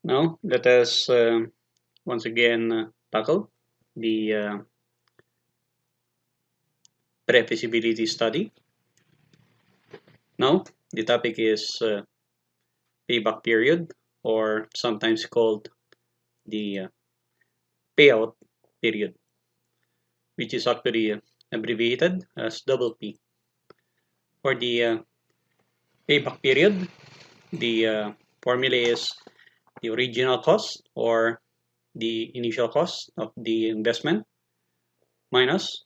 Now let us once again tackle the pre-feasibility study. Now the topic is payback period, or sometimes called the payout period, which is actually abbreviated as double P. For the payback period, the formula is the original cost or the initial cost of the investment minus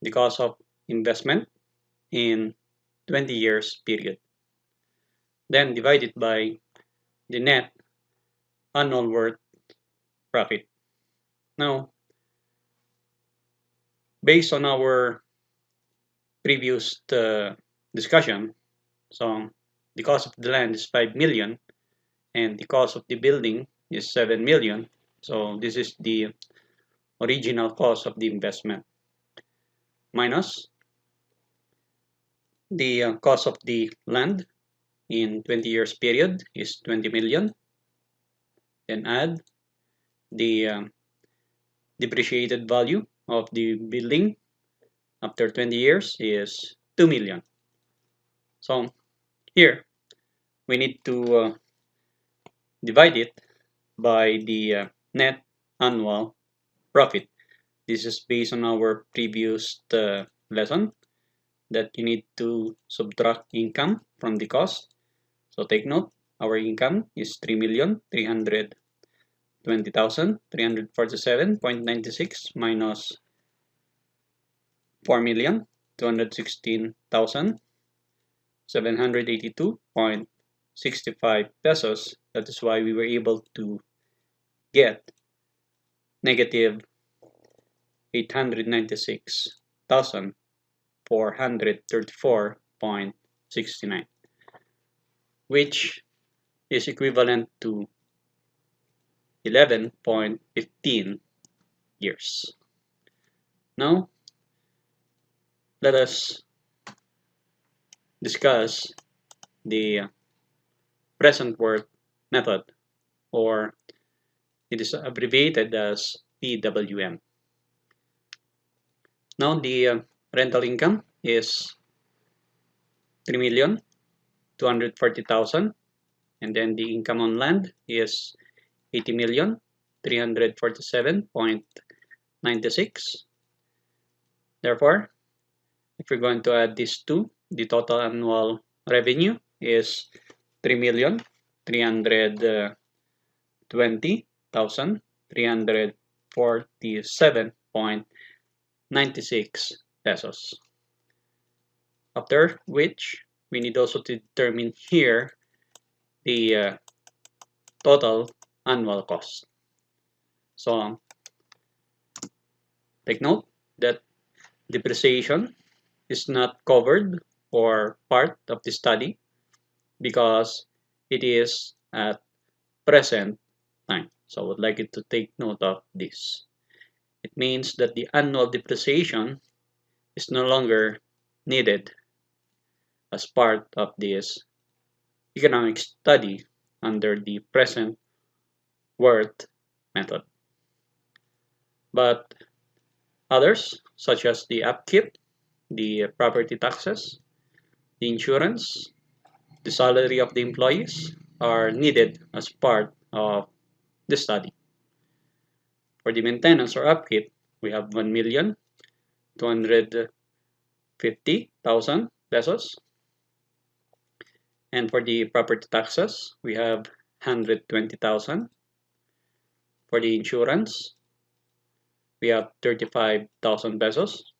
the cost of investment in 20 years period, then divided by the net annual worth profit. Now, based on our previous discussion, so the cost of the land is 5 million and the cost of the building is 7 million. So this is the original cost of the investment minus the cost of the land in 20 years period is 20 million. Then add the depreciated value of the building after 20 years is 2 million. So here we need to divide it by the net annual profit. This is based on our previous lesson that you need to subtract income from the cost. So take note, our income is 3,320,347.96 minus 4,216,782.65 pesos. That is why we were able to get negative 896,434.69, which is equivalent to 11.15 years. Now, let us discuss the present worth method, or it is abbreviated as PWM. Now the rental income is 3,240,000, and then the income on land is 80,347.96. Therefore, if we're going to add these two, the total annual revenue is 3,320,347.96 pesos. After which, we need also to determine here the total annual cost. So take note that depreciation is not covered or part of the study because it is at present time. So I would like you to take note of this. It means that the annual depreciation is no longer needed as part of this economic study under the present worth method. But others, such as the upkeep, the property taxes, the insurance, the salary of the employees, are needed as part of the study. For the maintenance or upkeep, we have 1,250,000 pesos. And for the property taxes, we have 120,000. For the insurance, we have 35,000 pesos.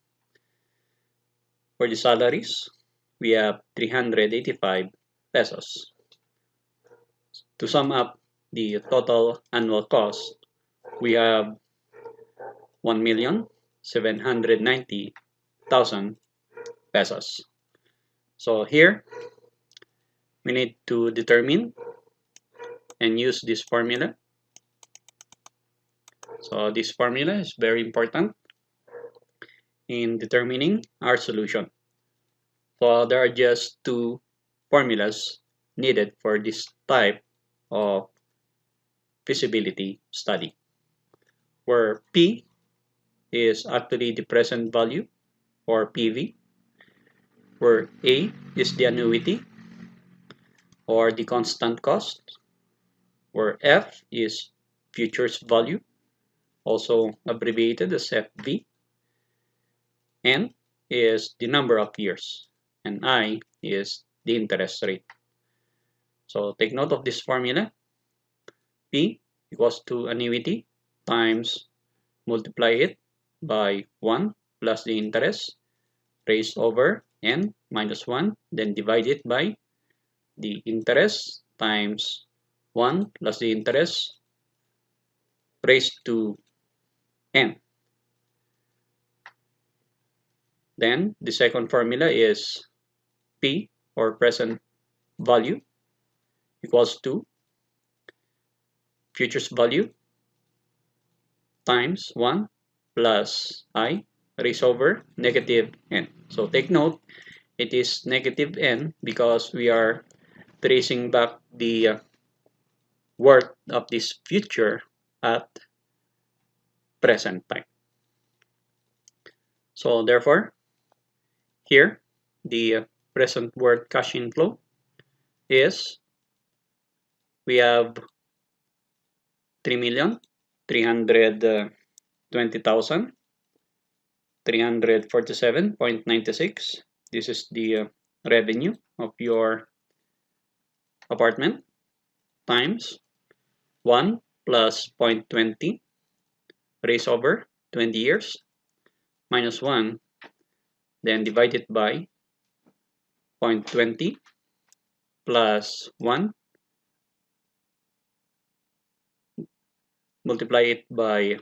For the salaries, we have 385 pesos. To sum up the total annual cost, we have 1,790,000 pesos. So here, we need to determine and use this formula. So this formula is very important in determining our solution. So there are just two formulas needed for this type of feasibility study, where P is actually the present value, or PV, where A is the annuity or the constant cost, where F is futures value, also abbreviated as FV, N is the number of years, and I is the interest rate. So take note of this formula. P equals to annuity times multiply it by 1 plus the interest raised over N minus 1, then divide it by the interest times 1 plus the interest raised to N. Then the second formula is P, or present value, equals to futures value times 1 plus I raised over negative N. So take note, it is negative N because we are tracing back the worth of this future at present time. So therefore, here the present worth cash inflow is, we have 3,320,347.96. This is the revenue of your apartment, times 1 plus 0.20 raised over 20 years minus 1, then divide it by 0.20 plus 1, multiply it by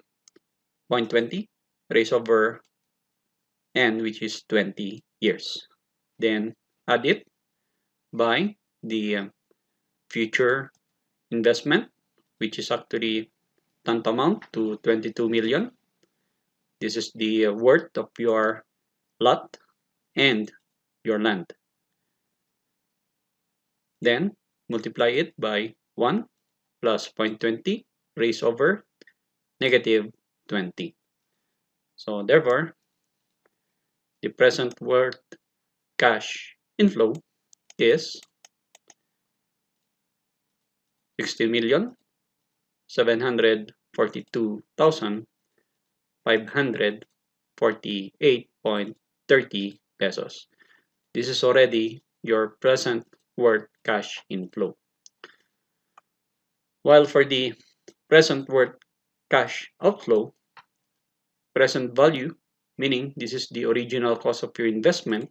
0.20 raised over N, which is 20 years. Then add it by the future investment, which is actually tantamount to 22 million. This is the worth of your lot and your land. Then multiply it by 1 plus 0.20 raised over negative 20. So therefore, the present worth cash inflow is 60,742,548.30 pesos. This is already your present worth cash inflow. While for the present worth cash outflow, present value, meaning this is the original cost of your investment,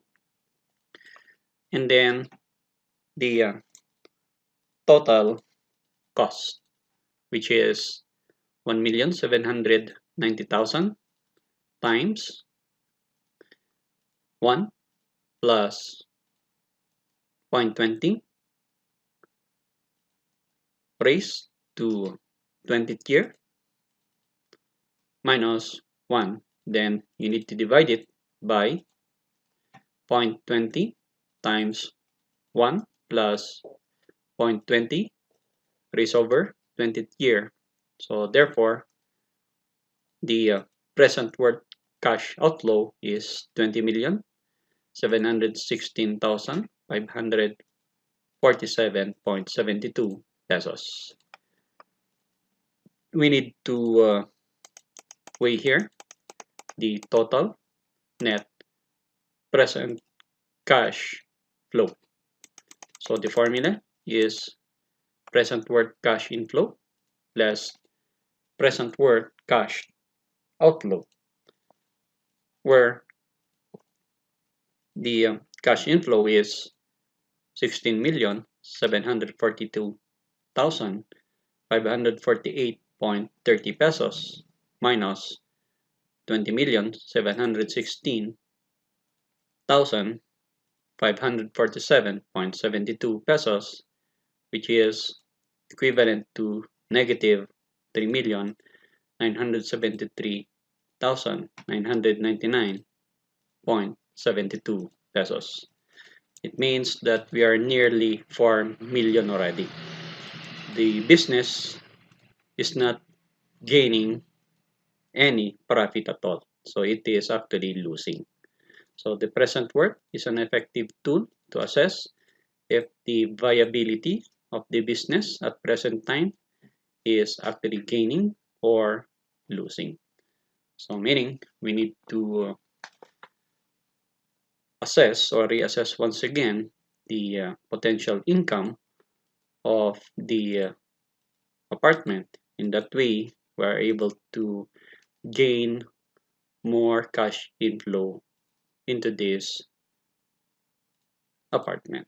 and then the total cost, which is 1,790,000 times 1 plus 0.20 raised to 20th year minus 1. Then you need to divide it by 0.20 times 1 plus 0.20 raised over 20th year. So therefore, the present worth cash outflow is 20,716,547.72 pesos. We need to weigh here the total net present cash flow. So the formula is present worth cash inflow less present worth cash outflow, where the cash inflow is 16,742,548.30 pesos minus 20,716,547.72 pesos, which is equivalent to negative 3,973,999.72 pesos. It means that we are nearly 4 million already. The business is not gaining any profit at all. So it is actually losing. So the present worth is an effective tool to assess if the viability of the business at present time is actually gaining or losing. So meaning we need to assess or reassess once again the potential income of the apartment. In that way, we are able to gain more cash inflow into this apartment.